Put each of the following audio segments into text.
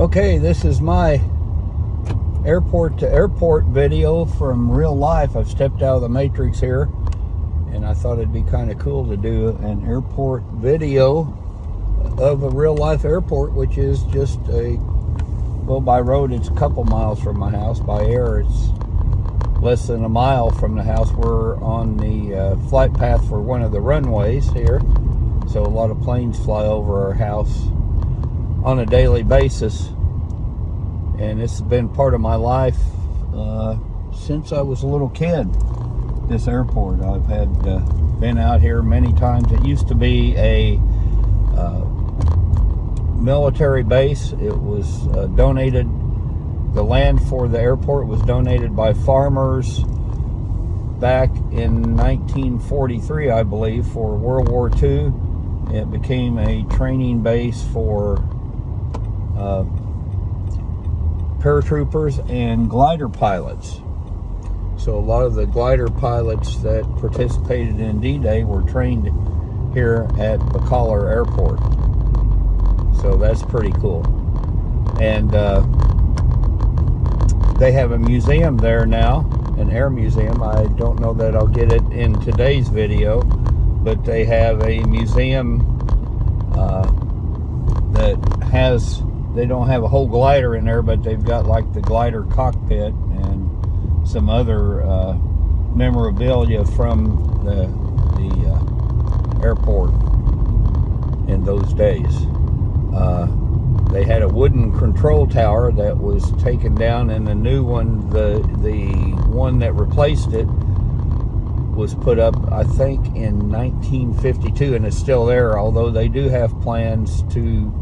Okay, this is my airport to airport video from real life. I've stepped out of the matrix here, and I thought it'd be kind of cool to do an airport video of a real life airport, which is just well, by road it's a couple miles from my house. By air it's less than a mile from the house. We're on the flight path for one of the runways here, so a lot of planes fly over our house on a daily basis, and it's been part of my life since I was a little kid. This airport, I've had been out here many times. It used to be a military base. It was donated, the land for the airport was donated by farmers back in 1943, I believe, for World War II. It became a training base for paratroopers and glider pilots. So a lot of the glider pilots that participated in D-Day were trained here at Bakalar Airport. So that's pretty cool. And they have a museum there now, an air museum. I don't know that I'll get it in today's video, but they have a museum that has, they don't have a whole glider in there, but they've got like the glider cockpit and some other memorabilia from the airport in those days. They had a wooden control tower that was taken down, and the new one, the one that replaced it, was put up, I think, in 1952, and it's still there, although they do have plans to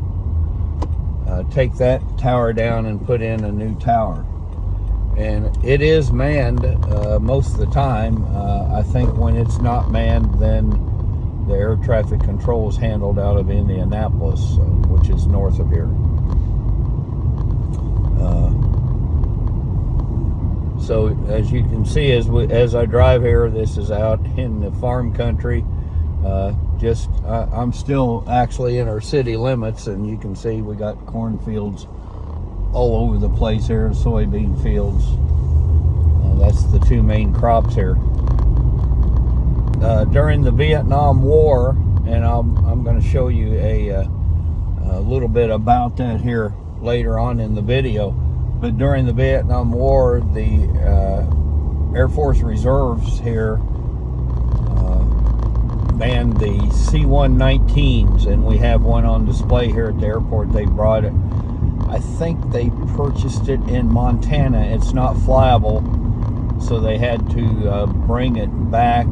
take that tower down and put in a new tower. And it is manned most of the time. I think when it's not manned, then the air traffic control is handled out of Indianapolis, which is north of here. So as you can see, as I drive here, this is out in the farm country. I'm still actually in our city limits, and you can see we got cornfields all over the place here, soybean fields. That's the two main crops here. During the Vietnam War, and I'm going to show you a little bit about that here later on in the video, but during the Vietnam War, the Air Force Reserves here manned the C-119s, and we have one on display here at the airport. They brought it, I think they purchased it in Montana. It's not flyable, so they had to bring it back.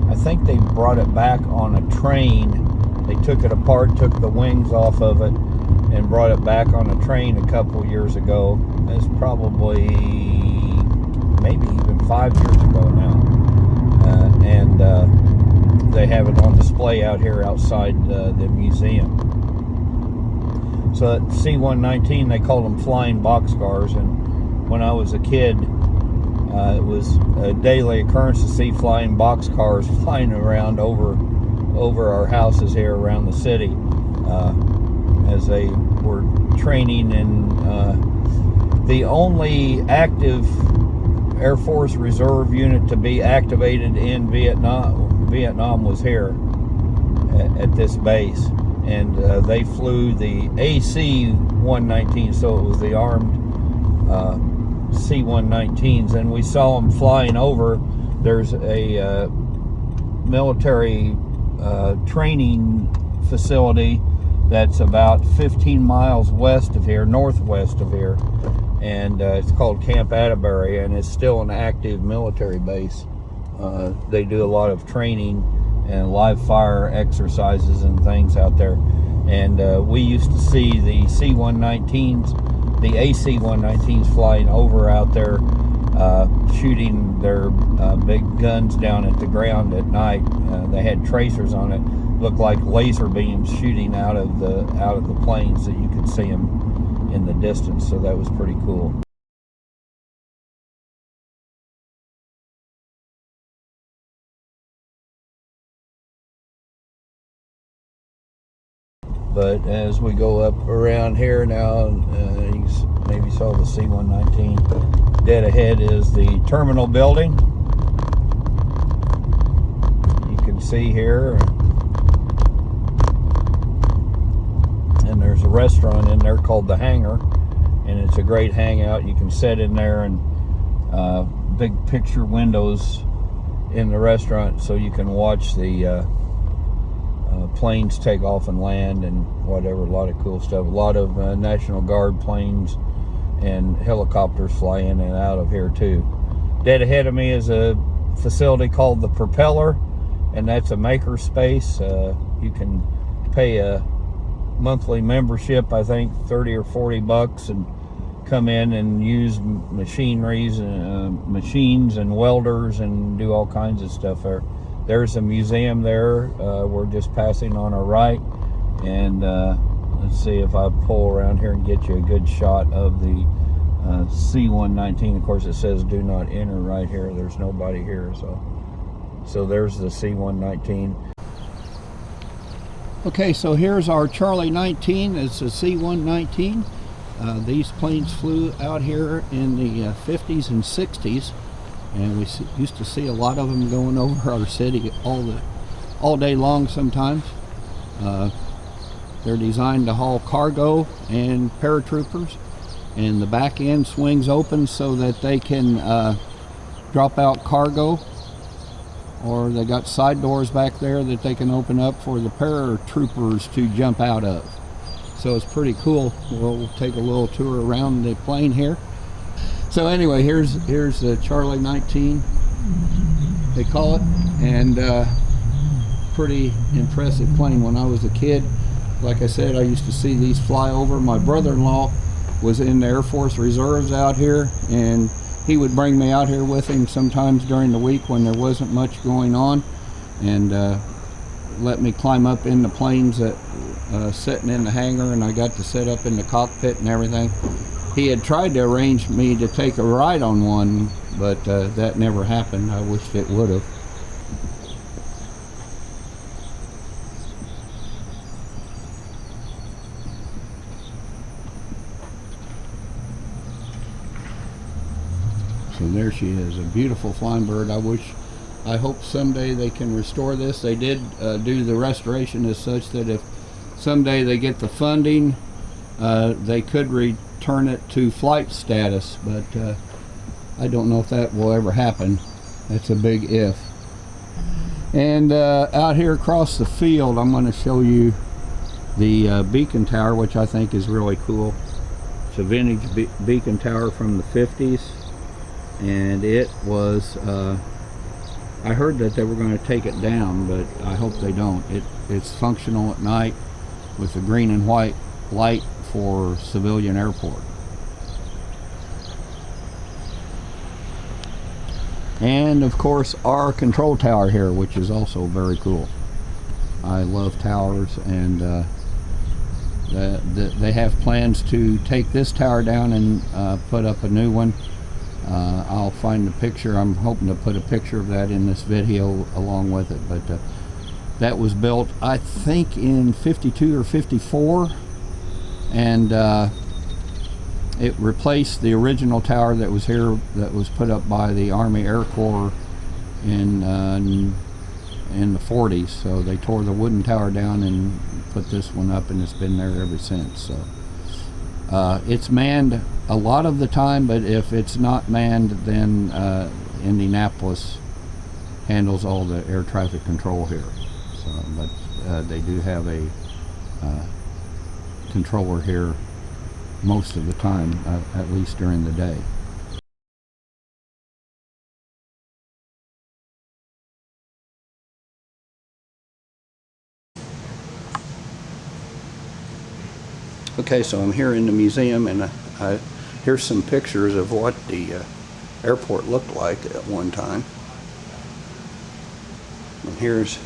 I think they brought it back on a train. They took it apart, took the wings off of it, and brought it back on a train a couple years ago. It's probably maybe even 5 years ago now. And they have it on display out here outside the museum. So that C-119, they called them flying boxcars, and when I was a kid, it was a daily occurrence to see flying boxcars flying around over our houses here around the city as they were training in the only active Air Force Reserve unit to be activated in Vietnam was here at this base, and they flew the AC-119, so it was the armed C-119s, and we saw them flying over. There's a military training facility that's about 15 miles west of here, northwest of here, and it's called Camp Atterbury, and it's still an active military base. They do a lot of training and live fire exercises and things out there, and we used to see the C-119s, the AC-119s flying over out there, shooting their big guns down at the ground at night. They had tracers on it, looked like laser beams shooting out of the planes, that you could see them in the distance. So that was pretty cool. But as we go up around here now, you maybe saw the C-119. Dead ahead is the terminal building. You can see here. And there's a restaurant in there called The Hangar. And it's a great hangout. You can sit in there, and big picture windows in the restaurant so you can watch the planes take off and land and whatever. A lot of cool stuff. A lot of National Guard planes and helicopters fly in and out of here too. Dead ahead of me is a facility called the Propeller, and that's a maker space. You can pay a monthly membership, I think 30 or 40 bucks, and come in and use machineries and machines and welders and do all kinds of stuff there. There's a museum there. We're just passing on our right, and let's see if I pull around here and get you a good shot of the C-119. Of course, it says do not enter right here. There's nobody here, so there's the C-119. Okay, so here's our Charlie 19. It's a C-119. These planes flew out here in the 50s and 60s, and we used to see a lot of them going over our city all day long sometimes. They're designed to haul cargo and paratroopers, and the back end swings open so that they can drop out cargo, or they got side doors back there that they can open up for the paratroopers to jump out of. So it's pretty cool. We'll take a little tour around the plane here. So anyway, here's the Charlie 19, they call it, and pretty impressive plane. When I was a kid, like I said, I used to see these fly over. My brother-in-law was in the Air Force Reserves out here, and he would bring me out here with him sometimes during the week when there wasn't much going on, and let me climb up in the planes that sitting in the hangar, and I got to sit up in the cockpit and everything. He had tried to arrange me to take a ride on one, but that never happened. I wished it would have. So there she is, a beautiful flying bird. I hope someday they can restore this. They did do the restoration as such that if someday they get the funding, they could return it to flight status, but I don't know if that will ever happen. That's a big if. And out here across the field, I'm going to show you the beacon tower, which I think is really cool. It's a vintage beacon tower from the 50s, and it was I heard that they were going to take it down, but I hope they don't. It's functional at night with the green and white light for civilian airport. And of course our control tower here, which is also very cool. I love towers, and they have plans to take this tower down and put up a new one. I'll find the picture. I'm hoping to put a picture of that in this video along with it, but that was built I think in 52 or 54, and it replaced the original tower that was here, that was put up by the Army Air Corps in the 40s. So they tore the wooden tower down and put this one up, and it's been there ever since. So it's manned a lot of the time, but if it's not manned, then Indianapolis handles all the air traffic control here. So, but they do have a controller here most of the time, at least during the day. Okay, so I'm here in the museum, and here's some pictures of what the airport looked like at one time. And here's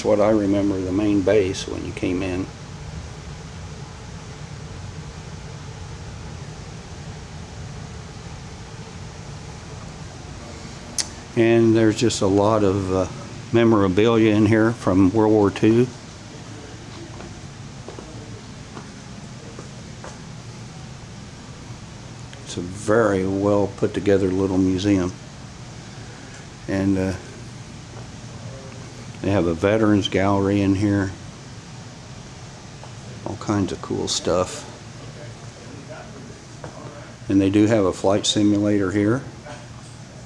what I remember the main base when you came in. And there's just a lot of memorabilia in here from World War II. very well put together little museum. And they have a veterans gallery in here. All kinds of cool stuff. And they do have a flight simulator here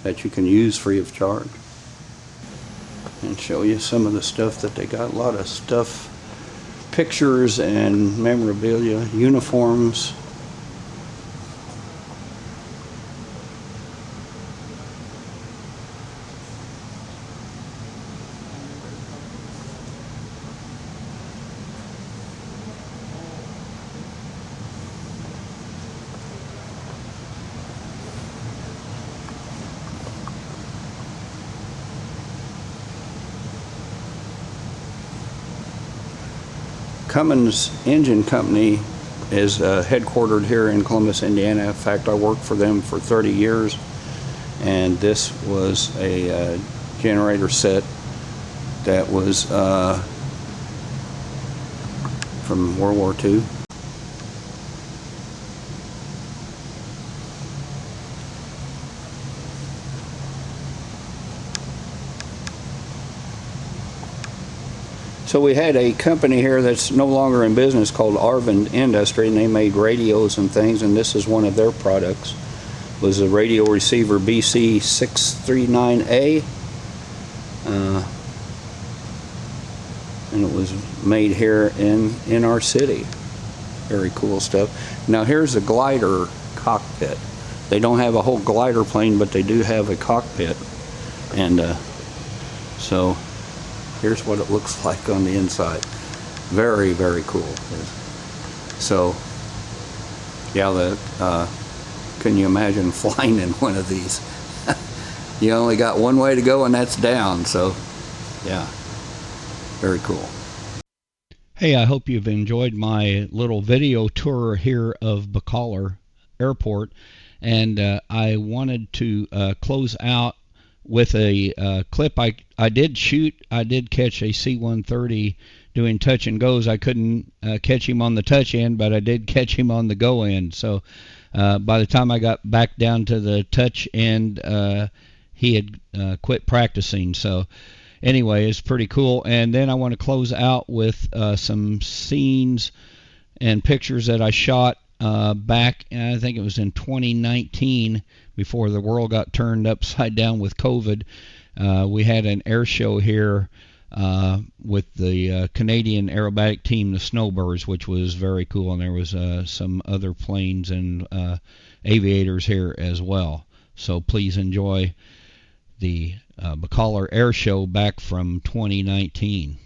that you can use free of charge. And show you some of the stuff that they got. A lot of stuff, pictures and memorabilia, uniforms. Cummins Engine Company is headquartered here in Columbus, Indiana. In fact, I worked for them for 30 years, and this was a generator set that was from World War II. So we had a company here that's no longer in business called Arvin Industry, and they made radios and things, and this is one of their products. It was a radio receiver BC639A, and it was made here in our city. Very cool stuff. Now here's a glider cockpit. They don't have a whole glider plane, but they do have a cockpit, and so here's what it looks like on the inside. Very, very cool. So, yeah, can you imagine flying in one of these? You only got one way to go, and that's down. So, yeah, very cool. Hey, I hope you've enjoyed my little video tour here of Bakalar Airport, and I wanted to close out with a clip I did shoot. I did catch a C-130 doing touch and goes. I couldn't catch him on the touch end, but I did catch him on the go end. So by the time I got back down to the touch end, he had quit practicing. So anyway, it's pretty cool. And then I want to close out with some scenes and pictures that I shot back, I think it was in 2019, before the world got turned upside down with COVID. We had an air show here with the Canadian aerobatic team, the Snowbirds, which was very cool, and there was some other planes and aviators here as well. So please enjoy the Bakalar Air Show back from 2019.